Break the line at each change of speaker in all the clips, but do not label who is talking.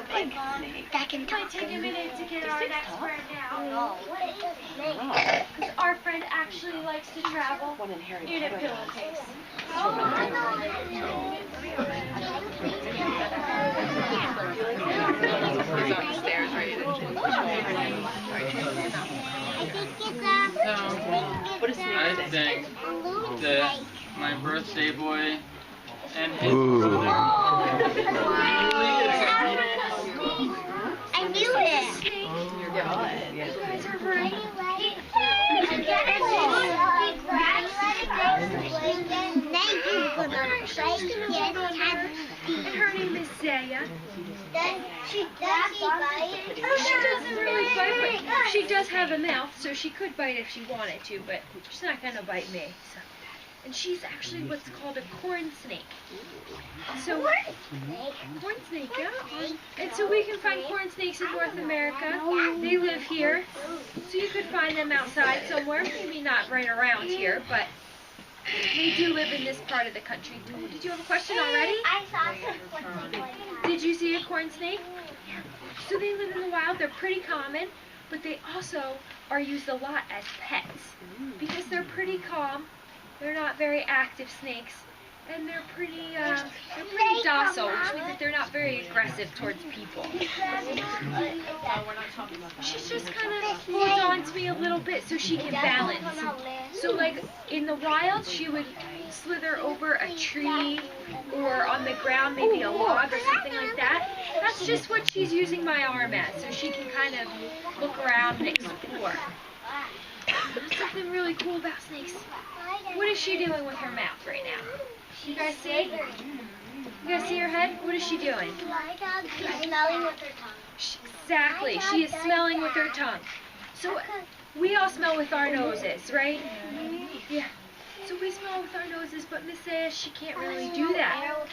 a pig that can talk.
Might take a minute to get our next friend out.
No.
Because our friend actually likes to travel in a pillowcase.
I think that my birthday boy and his brother.
I knew it.
You guys are right. And her name is Zaya.
She bite?
Oh, she doesn't really bite, but she does have a mouth, so she could bite if she wanted to, but she's not going to bite me. So. And she's actually what's called a corn snake. So, corn snake, yeah. And so we can find corn snakes in North America. They live here, so you could find them outside somewhere. Maybe not right around here, but they do live in this part of the country. Did you have a question already?
I saw some corn snake.
Did you see a corn snake? So they live in the wild. They're pretty common, but they also are used a lot as pets because they're pretty calm. They're not very active snakes, and they're pretty docile, which means that they're not very aggressive towards people. She just kind of holds on to me a little bit so she can balance. So like in the wild, she would slither over a tree or on the ground, maybe a log or something like that. That's just what she's using my arm as, so she can kind of look around and explore. There's something really cool about snakes. What is she doing with her mouth right now? You guys see? You guys see her head? What is she doing?
She's smelling with her tongue.
Exactly. She is smelling with her tongue. So we all smell with our noses, right? Yeah. So we smell with our noses, but Miss Zaya, she can't really do that.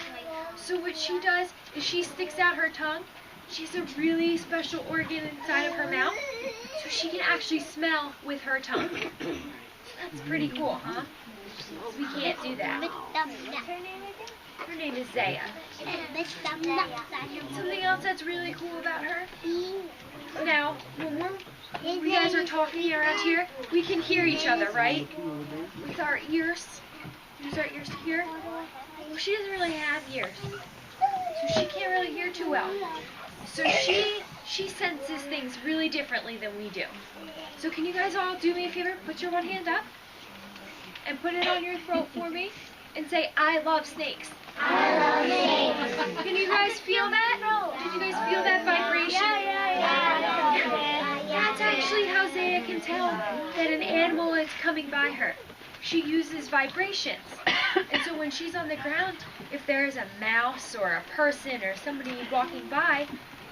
So what she does is she sticks out her tongue. She has a really special organ inside of her mouth, so she can actually smell with her tongue. That's pretty cool, huh? We can't do that. Her name is Zaya. Something else that's really cool about her? Now, when we guys are talking around here, we can hear each other, right? With our ears. Use our ears to hear. Well, she doesn't really have ears, so she can't really hear too well. So she senses things really differently than we do. So can you guys all do me a favor? Put your one hand up and put it on your throat for me and say, I love snakes.
I love snakes.
Can you guys feel that? Did you guys feel that vibration? That's actually how Zaya can tell that an animal is coming by her. She uses vibrations. And so when she's on the ground, if there's a mouse or a person or somebody walking by,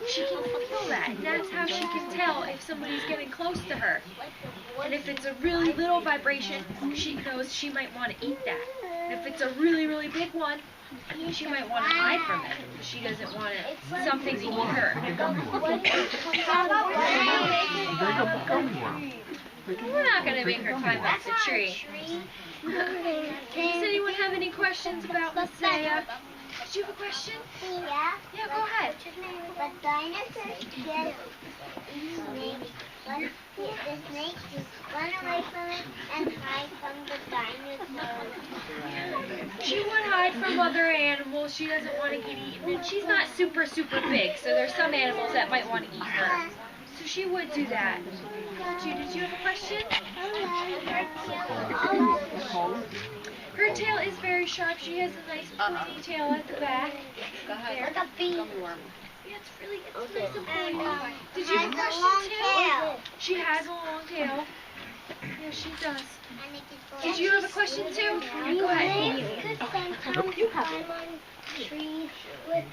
she can feel that. And that's how she can tell if somebody's getting close to her. And if it's a really little vibration, she knows she might want to eat that. And if it's a really, really big one, she might want to hide from it. She doesn't want something to eat her. We're not going to make her climb up the tree. Does anyone have any questions about Miss Zaya? Did you have a question?
Yeah.
Yeah, go ahead.
The dinosaurs get the snake just run away from it and hide from the dinosaurs.
She would hide from other animals. She doesn't want to get eaten. And she's not super, super big, so there's some animals that might want to eat her. So she would do that. Did you have a question? Her tail is very sharp. She has a nice pointy tail at the back. There.
Like a bee.
Yeah, it's nice and pointy. Did you have a question too? She has a long tail. Yeah, she does. Did you have a question too? Yeah, go ahead.
Could sometimes you climb on trees with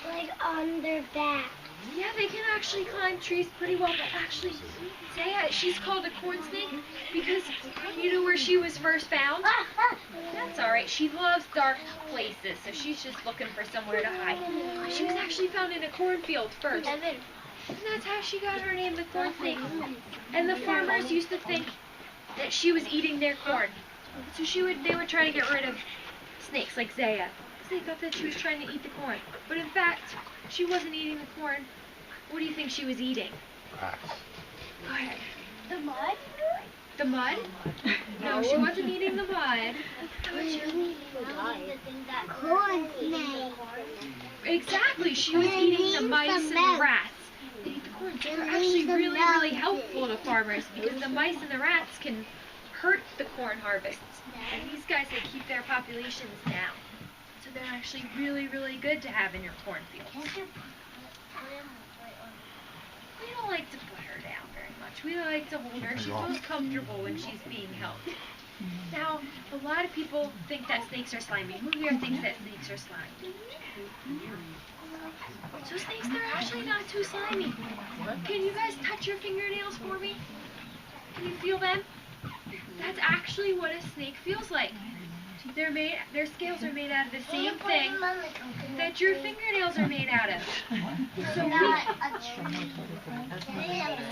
like on their back.
Yeah, they can actually climb trees pretty well, but actually, Zaya, she's called a corn snake because you know where she was first found? That's alright. She loves dark places, so she's just looking for somewhere to hide. She was actually found in a cornfield first. And that's how she got her name, the corn snake. And the farmers used to think that she was eating their corn. So they would try to get rid of snakes like Zaya. they thought that she was trying to eat the corn. But in fact, she wasn't eating the corn. What do you think she was eating?
Grass.
Go ahead.
The mud?
The mud? No, she wasn't eating the mud.
Corn snake.
Exactly, she was eating the mice and the rats. They eat the corn. They're actually really, really helpful to farmers because the mice and the rats can hurt the corn harvests. And these guys, they keep their populations down. So they're actually really, really good to have in your cornfield. We don't like to put her down very much. We like to hold her. She feels comfortable when she's being held. Now, a lot of people think that snakes are slimy. Who here thinks that snakes are slimy? So snakes, they're actually not too slimy. Can you guys touch your fingernails for me? Can you feel them? That's actually what a snake feels like. Their scales are made out of the same thing that your fingernails are made out of.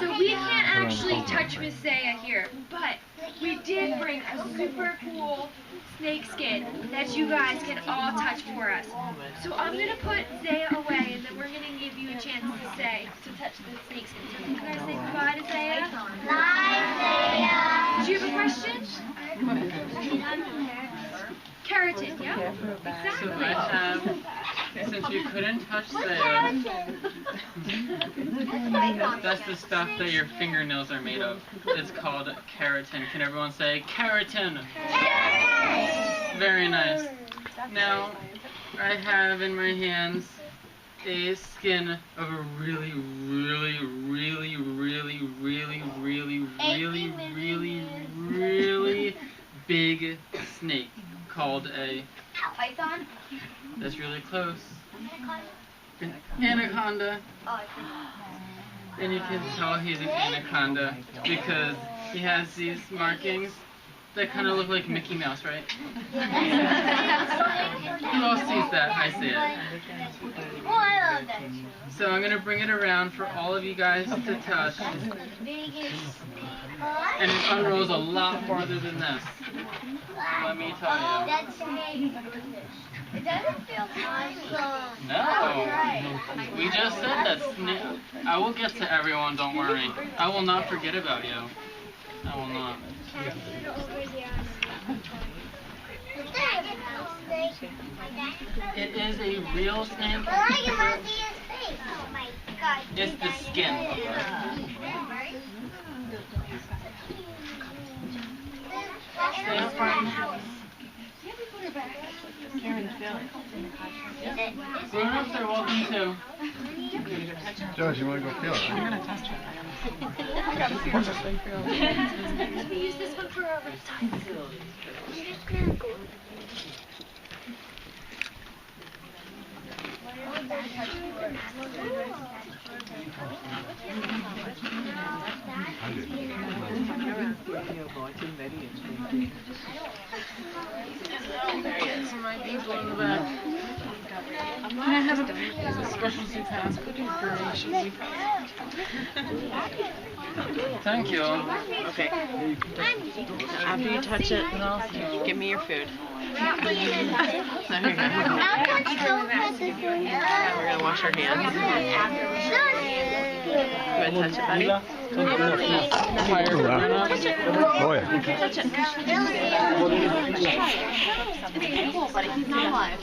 So we can't actually touch Miss Zaya here, but we did bring a super cool snake skin that you guys can all touch for us. So I'm going to put Zaya away, and then we're going to give you a chance to touch the snake skin. So can you guys say goodbye to Zaya?
Bye, Zaya.
Did you have a question? Keratin, yeah?
So
Exactly.
I have, since you couldn't touch Zaya, that's the stuff that your fingernails are made of. It's called keratin. Can everyone say keratin? Very nice. Now, I have in my hands a skin of a really, really, really, really, really, really, really, really, really big snake called a
Python?
that's really close. An anaconda. And you can tell he's an anaconda because he has these markings that kind of look like Mickey Mouse, right? Who else sees that? I see it.
Oh, I love that.
So I'm going to bring it around for all of you guys to touch. And it unrolls a lot farther than this. Let me tell you.
That's it doesn't feel awesome.
No. We just said that I will get to everyone, don't worry. I will not forget about you. I will not. It is a real snake.
Oh, you want to see his face? Oh my God.
It's the skin. Grown-ups are welcome too.
Josh, you want to go feel it? I'm going to touch it.
We use this one for our reptiles.
Can I have a specialty task for Thank you.
Okay. After you touch it, give me your food. There you go. We're gonna wash our hands. You wanna touch it, buddy?
Oh, yeah.
Touch it. It's cool, buddy. He's not alive.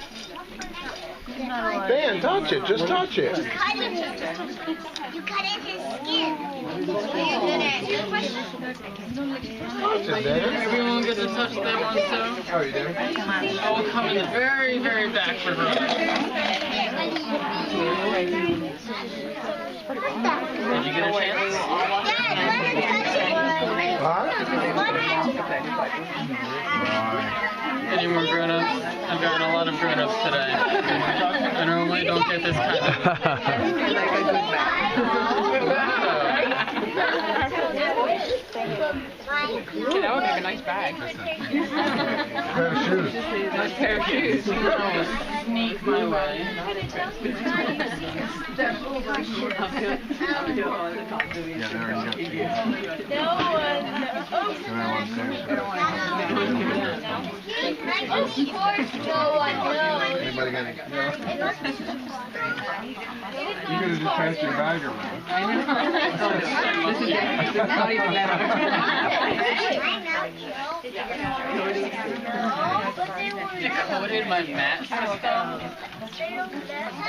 He's not alive.
Dan, touch it. Just touch it.
You cut into his skin.
Touch it, Dan.
Everyone get to touch that one too?
Oh, you did?
I will come in the very, very back for her. Did you get a chance? Any more grown-ups? I've gotten a lot of grown-ups today. I normally don't get this kind of...
That would make a nice bag.
Pair of shoes.
Nice pair of shoes.
Sneak my way.
Yeah, there we go. Anybody got any? No. You could have just passed your bag around.
This is not even that. Decoded my mat system.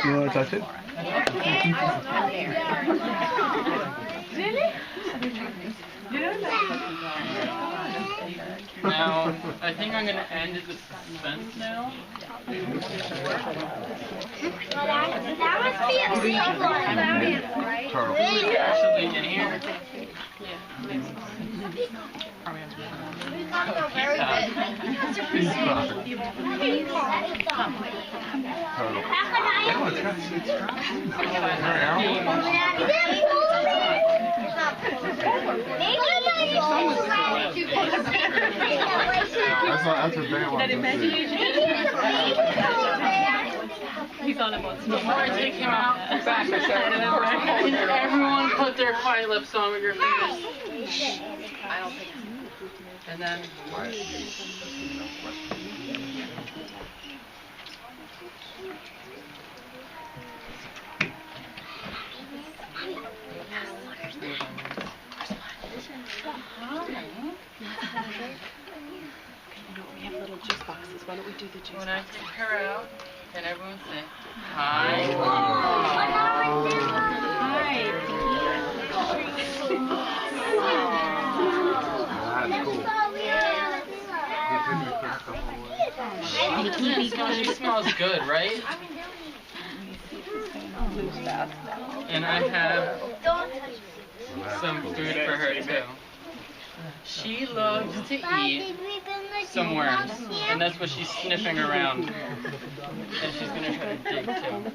You want to touch it?
Now, I think I'm going to end the suspense now.
That must be a sequel.
Turtle.
Actually, in here.
Very good.
He's crossing. Turtle. Oh, it's got that's what Dan wants to see.
He's on him once.
Before I take him out back, can everyone put their quiet lips on with your fingers?
I don't think
And then...
we have little juice boxes. Why don't we do the juice
When I
boxes?
take her out, can everyone say, hi? She smells good, right? And I have some food for her too. She loves to eat some worms, and that's what she's sniffing around. And she's gonna try to dig too.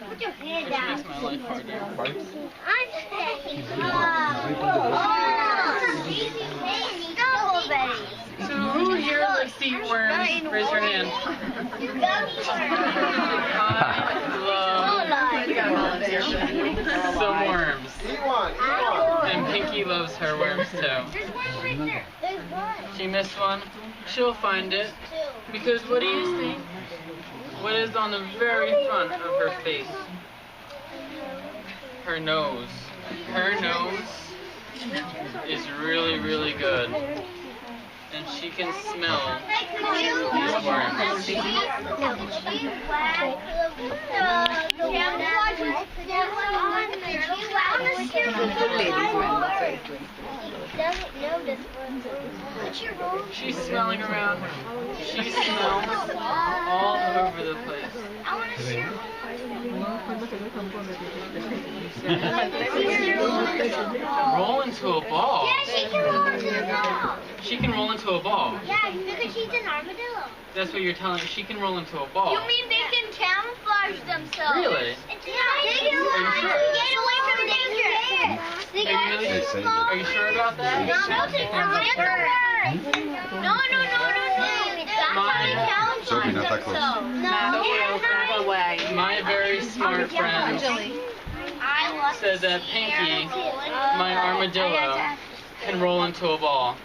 Put your hand
Which
down.
makes my life harder. So who here likes to eat worms? Raise your hand. I love some worms. And Pinky loves her worms too.
There's one right there. There's one.
She missed one. She'll find it. Because what do you think? What is on the very front of her face? Her nose. Her nose is really, really good. And she can smell these worms. She's smelling around. She smells all over the place. Roll into a ball.
Yeah, she can roll into a ball.
She can roll into a ball.
Yeah, because she's an armadillo.
That's what you're telling me. She can roll into a ball.
You mean they can camouflage themselves?
Really?
Yeah, they can get away from danger. They
Are you really? Are you sure about that?
No. That's how they
Sophie, not that
camouflage
close.
themselves. No.
My very smart friend said that Pinky, my armadillo, can roll into a ball.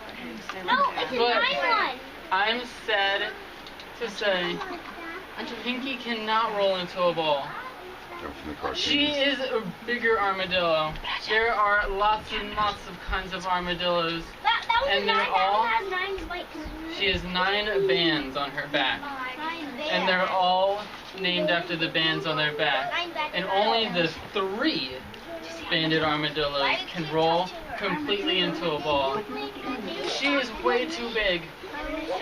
No, it's a
But
nice one.
I'm sad to say Pinky cannot roll into a ball. She is a bigger armadillo. There are lots and lots of kinds of armadillos.
That was
And
a
they're
nine.
all-
That one has 9 spikes.
She has 9 bands on her back.
9 bands.
And they're all named after the bands on their back. And only the 3 banded armadillos can roll completely into a ball. She is way too big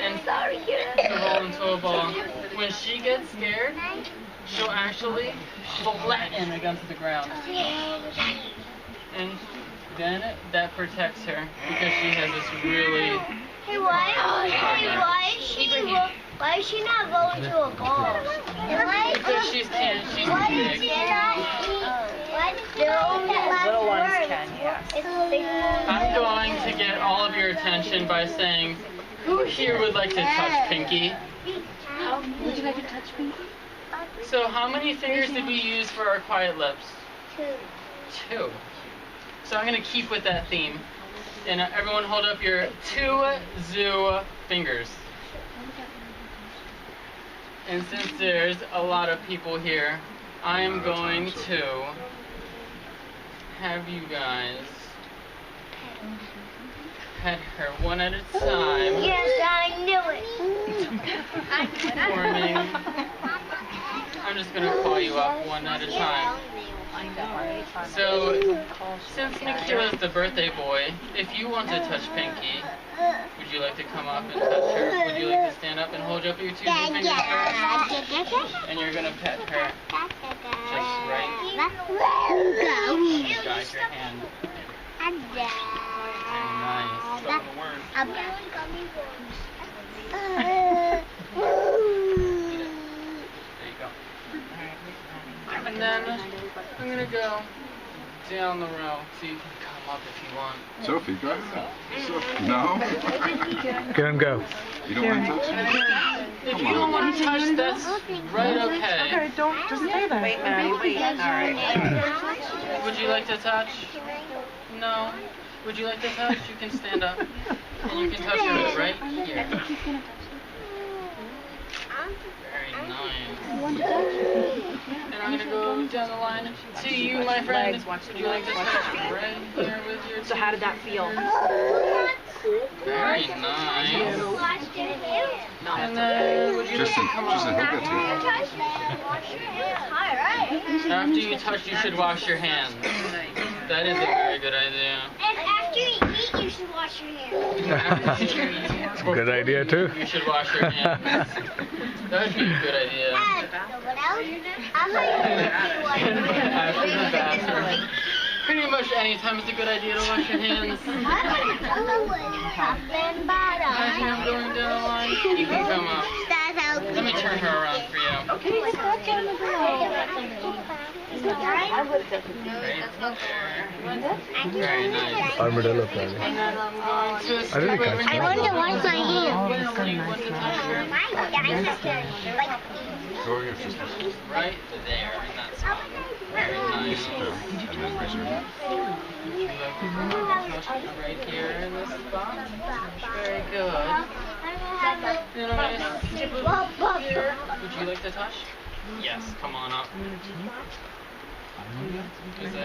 and to roll into a ball. When she gets scared, she'll actually flatten against the ground. And then that protects her because she has this really...
Hey, why is she not going to a ball?
Because she's big.
Little ones can, yes.
I'm going to get all of your attention by saying, who here would like to touch Pinky?
Would you like to touch me?
So how many fingers did we use for our quiet lips? 2. So I'm going to keep with that theme. And everyone hold up your 2 zoo fingers. And since there's a lot of people here, I am going to have you guys pet her one at a time.
Yes, I knew it.
Forming. I'm just gonna call you up one at a time. So, since Nikhil is the birthday boy, if you want to touch Pinky, would you like to come up and touch her? Would you like to stand up and hold up your two fingers first? And you're gonna pet her just right. Guide your hand. Very nice. There you go. And then I'm gonna go down the row so you can come up if you want.
Sophie, go ahead. Sophie, no?
Kiran, go.
You don't want to touch me?
If you don't want to touch, that's right okay.
Okay, don't just stay there. Wait, man, wait. Alright.
Would you like to touch? No. Would you like to touch? You can stand up. And you can touch her right here. Very nice. And I'm gonna go down the line to you, my friend. Would you like to touch right here with your
So how did that feel?
Very nice. And then would you like to come
Just a
on?
hook or two.
After you touch, you should wash your hands. That is a very good idea.
And after you eat, you should wash your hands.
Good idea too.
You should wash your hands. That would be a good idea. After the bathroom. Pretty much any time is a good idea to wash your hands. As I'm going down the line, you can come up. Let me turn her around for you. Very nice.
Armadillo planning.
And then I'm going to
I really can't
I want to wash my hands.
Go your sister.
right there in that spot. Very nice.
And then raise your hand.
Right here in this spot. Very good. And I'm going to tip it here. Would you like to touch? Yes, come on up. As I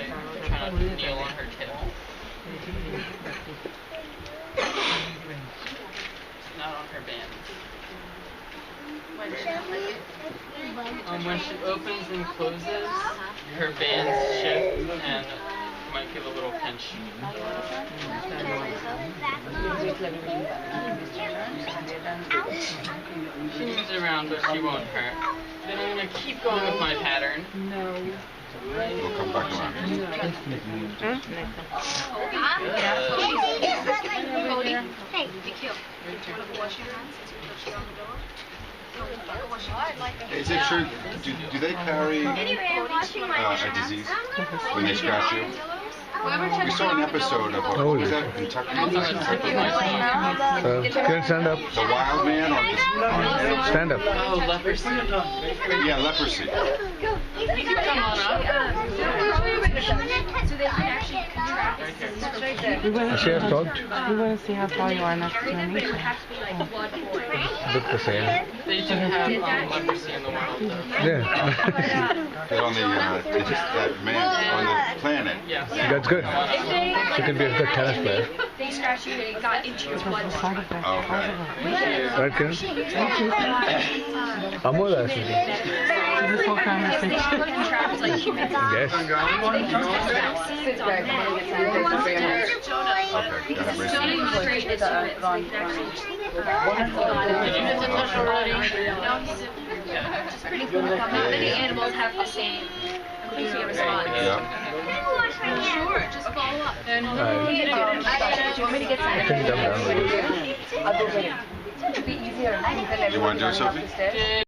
try not to kneel on her tail. Not on her band. When she opens and closes, her bands shift and might give a little pinch. She moves around, but she won't hurt. Then I'm going to keep going with my pattern.
We'll come back around. Is it true? Do they carry a disease when they scratch you? We saw an episode of was that Kentucky?
Kiran, stand up.
The wild man or
Stand up.
Oh, leprosy.
yeah, leprosy.
Come on up.
So they can actually contract.
She has talked.
We want to see how far you are next to
But it would
me.
have to be like blood boy.
Look the same.
They do have leprosy in the wild, though.
Yeah.
They're on that man on the planet.
Yes.
That's good. She could be a good tennis player.
They scratched you and it got into your blood.
Side effects.
Okay.
Right, Kiran? Amol actually.
This whole conversation.
Contract like humans.
Yes.
They can test vaccines on men.
Okay, go ahead, raise your hand.
Straight into it, so they can actually.
Did you get the touch already?
Not many animals have the same immune response.
Yeah.
Sure, just follow up.
And
Do you want me to get
I think
some?
I'm down with it.
It'd be easier.
You want to do it, Sophie?